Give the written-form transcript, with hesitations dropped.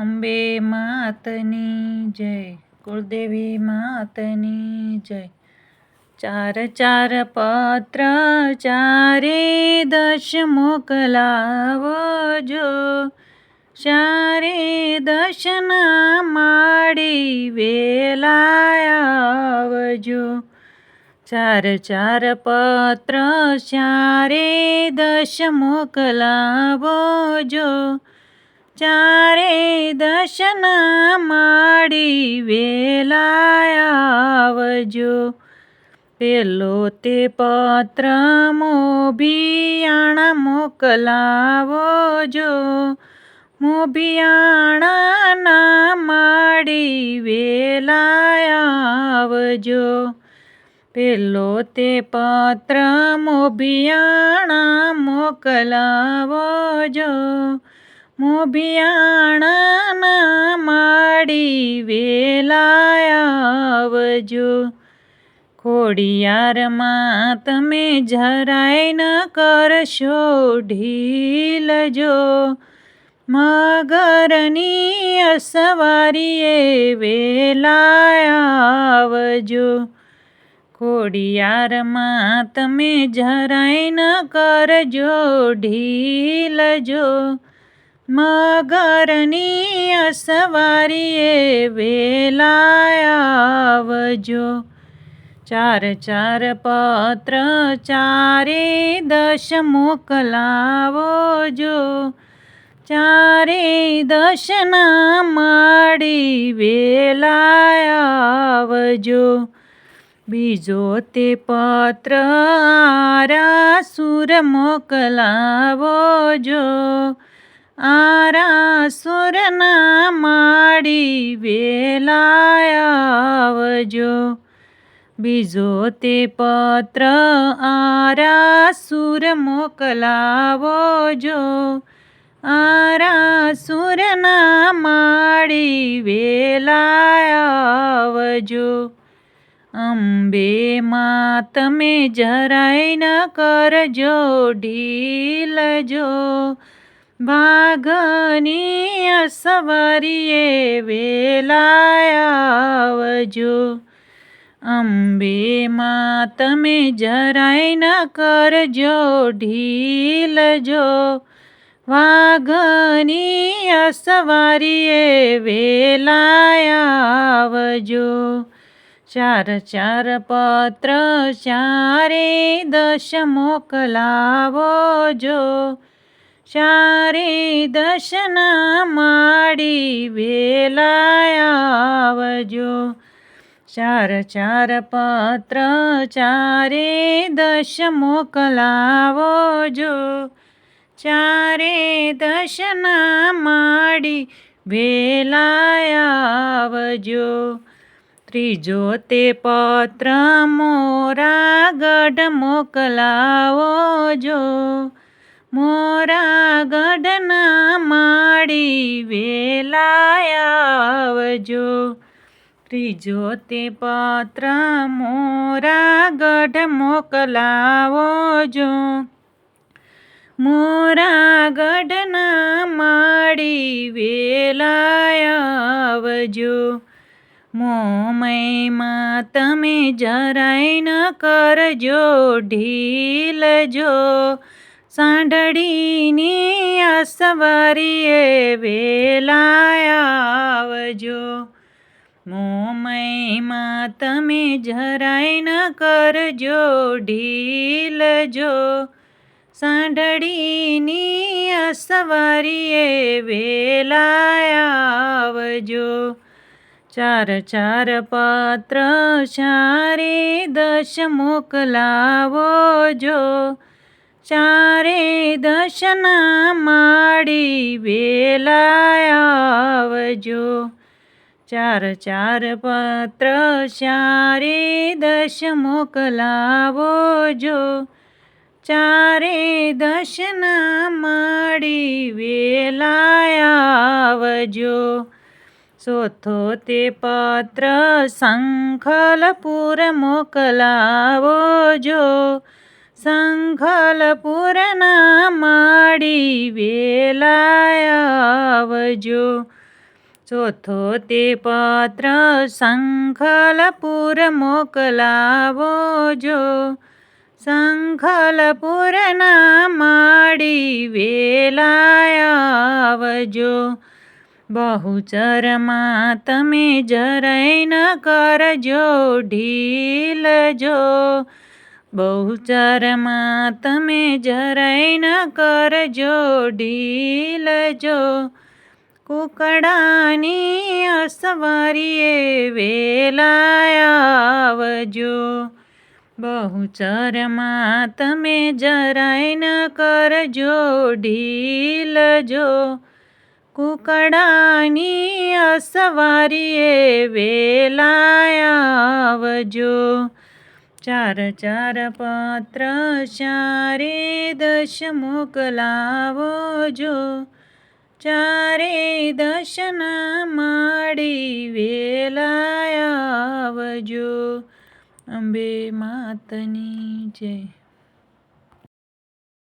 અંબે માતની જય, કુળદેવી માતની જય. ચાર ચાર પત્ર ચારે દશ મોકલાવજો, ચારે દશના માડી વેલાવજો. ચાર ચાર પત્ર ચારે દશ મોકલાવજો, ચારે દશના માડી વેલાવજો. પેલો તે પત્ર મોભિયાણા મોકલાવજો, મોભિયાણાના માડી વેલાવજો. પેલો તે પત્ર મોભિયાણા મોકલાવજો, મોભિયાણાના માડી વેલાવજો. ખોડિયારમાં તમે જરાય ન કરશો ઢીલજો, મગરની અસવારીએ વેલાવજો. ખોડિયારમાં તમે જરાય ન કરજો ઢીલજો, મગરની અસવારીએ વેલાવજો. ચાર ચાર પત્ર ચારે દશ મોકલાવજો, ચારે દશના માડી વેલાવજો. બીજો તે પત્ર આરાસુર મોકલાવજો, આરાસુરના માડી વેલાવજો. બીજો તે પત્ર આરાસુર મોકલાવજો, આરાસુરના માડી વેલાવજો. અંબે માં તમે જરાય ન કરજો ઢીલજો, વાઘની અસવારીએ વેલાવજો. અંબે માં તમે જરાય ન કરજો ઢીલજો, વાઘની અસવારીએ વેલાવજો. ચાર ચાર પત્ર ચારે દશ મોકલાવજો, ચારે દશના માડી વેલાવજો. ચાર ચાર પત્ર ચારે દશ મોકલાવજો, ચારે દશના માડી વેલાવજો. ત્રીજો તે પત્ર મોરાગઢ મોકલાવજો, મોરાગઢના માડી વેલાવજો. ત્રીજો તે પત્ર મોરાગઢ મોકલાવજો, મોરાગઢના માડી વેલાવજો. મોમયમાં તમે જરાય ન કરજો ઢીલજો, સાંઢળીની અસવારીએ વેલાવજો. મોમયમાં તમે જરાય ન કરજો ઢીલજો, સાંઢળીની અસવારીએ વેલાવજો. ચાર ચાર પત્ર ચારે દશ મોકલાવજો, ચારે દશના માડી વેલાવજો. ચાર ચાર પત્ર ચારે દશ મોકલાવજો, ચારે દશના માડી વેલાવજો. ચોથો તે પત્ર સંખલપુર મોકલાવજો, સંખલપુરના માડી વેલાવજો. ચોથો તે પત્ર સંખલપુર મોકલાવો જો. સંખલપુરના માડી વેલાય આવજો. બહુચરમાં તમે જરાય ન કરજો ઢીલ જો. બહુચરમાં તમે જરાય ન કરજો ઢીલ જો. કુકડાની અસવારીએ વેલાય આવજો. બહુચરમાં તમે જરાય ન કરજો ઢીલ જો. કુકડાની અસવારીએ વેલાય આવજો. 4 4 પત્ર 4 10 મોકલાવો જો. 4 10ના માડી વેલાય આવજો. અંબે માતની જય.